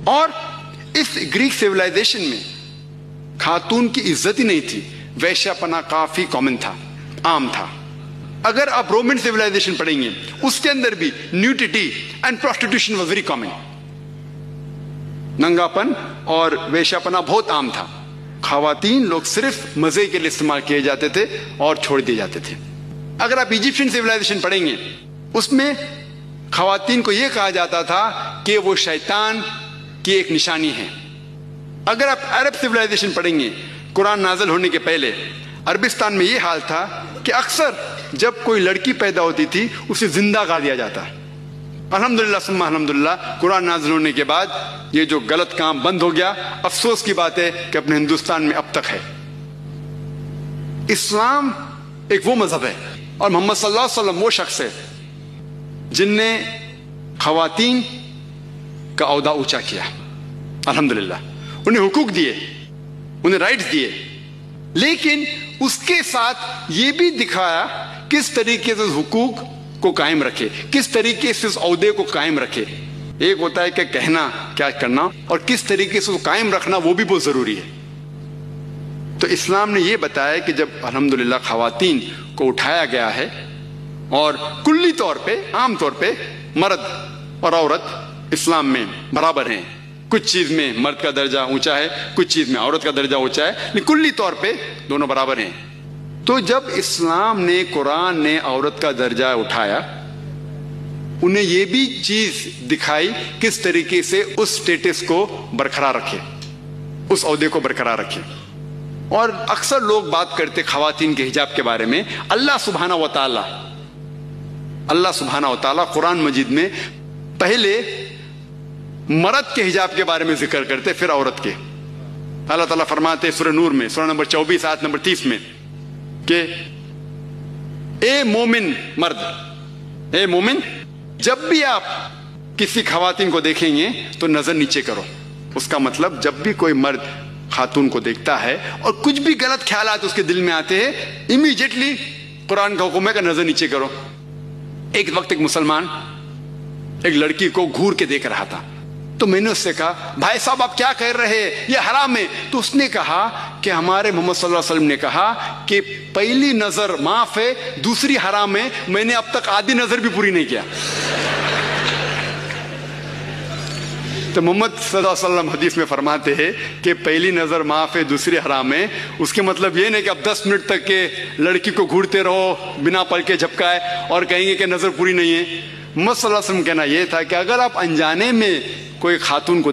اور اس Greek civilisation میں خاتون کی عزت ہی نہیں تھی، ویشیا پنا کافی کامن تھا، عام تھا. اگر آپ رومن سیولائزیشن پڑھیں گے اس کے اندر بھی nudity and prostitution was very common. ننگا پن اور ویشیا پنا بہت عام تھا. خواتین لوگ صرف مزے کے لیے استعمال کیے جاتے تھے اور چھوڑ دیے جاتے تھے. اگر آپ ایجپشین سیولائزیشن پڑھیں گے اس میں خواتین کو یہ کہا جاتا تھا کہ وہ شیطان کی ایک نشانی ہے. اگر آپ عرب سیولائزیشن پڑھیں گے قرآن نازل ہونے کے پہلے عربستان میں یہ حال تھا کہ اکثر جب کوئی لڑکی پیدا ہوتی تھی اسے زندہ گاڑ دیا جاتا. الحمدللہ ثم الحمدللہ قرآن نازل ہونے کے بعد یہ جو غلط کام بند ہو گیا. افسوس کی بات ہے کہ اپنے ہندوستان میں اب تک ہے. اسلام ایک وہ مذہب ہے اور محمد صلی اللہ علیہ وسلم وہ شخص ہے جن نے خواتین کا عہدہ اونچا کیا. الحمدللہ انہیں حقوق دیے، انہیں رائٹس دیے، لیکن اس کے ساتھ یہ بھی دکھایا کس طریقے سے حقوق کو قائم رکھے، کس طریقے سے اس عہدے کو قائم رکھے. ایک ہوتا ہے کہ کہنا کیا کرنا اور کس طریقے سے قائم رکھنا وہ بھی بہت ضروری ہے. تو اسلام نے یہ بتایا کہ جب الحمدللہ خواتین کو اٹھایا گیا ہے اور کلی طور پہ عام طور پہ مرد اور عورت اسلام میں برابر ہیں. کچھ چیز میں مرد کا درجہ اونچا ہے، کچھ چیز میں عورت کا درجہ اونچا ہے، لیکن کلی طور پہ دونوں برابر ہیں. تو جب اسلام نے، قرآن نے عورت کا درجہ اٹھایا، انہیں یہ بھی چیز دکھائی کس طریقے سے اس سٹیٹس کو برقرار رکھے، اس عہدے کو برقرار رکھے. اور اکثر لوگ بات کرتے خواتین کے حجاب کے بارے میں. اللہ سبحانہ و تعالی قرآن مجید میں پہلے مرد کے حجاب کے بارے میں ذکر کرتے پھر عورت کے. اللہ تعالیٰ فرماتے سورہ نور میں سورہ نمبر 24 آیت نمبر 30 میں کہ اے مومن مرد، اے مومن، جب بھی آپ کسی خواتین کو دیکھیں گے تو نظر نیچے کرو. اس کا مطلب جب بھی کوئی مرد خاتون کو دیکھتا ہے اور کچھ بھی غلط خیالات اس کے دل میں آتے ہیں، امیڈیٹلی قرآن کا حکم ہے کہ نظر نیچے کرو. ایک وقت ایک مسلمان ایک لڑکی کو گھور کے دیکھ رہا تھا، تو میں نے اس سے کہا بھائی صاحب آپ کیا کہہ رہے ہیں، یہ حرام ہے. تو اس نے کہا کہ ہمارے محمد صلی اللہ علیہ وسلم نے کہا کہ پہلی نظر معاف ہے، دوسری حرام ہے. میں نے اب تک آدھی نظر بھی پوری نہیں کیا. تو محمد صلی اللہ علیہ وسلم حدیث میں فرماتے ہیں کہ پہلی نظر معاف ہے، دوسری حرام ہے. اس کے مطلب یہ نہیں کہ اب 10 منٹ تک کے لڑکی کو گھورتے رہو بنا پل کے جھپکائے اور کہیں گے کہ نظر پوری نہیں ہے. محمد صلی اللہ علیہ وسلم کہنا یہ تھا کہ اگر آپ انجانے میں کوئی خاتون کو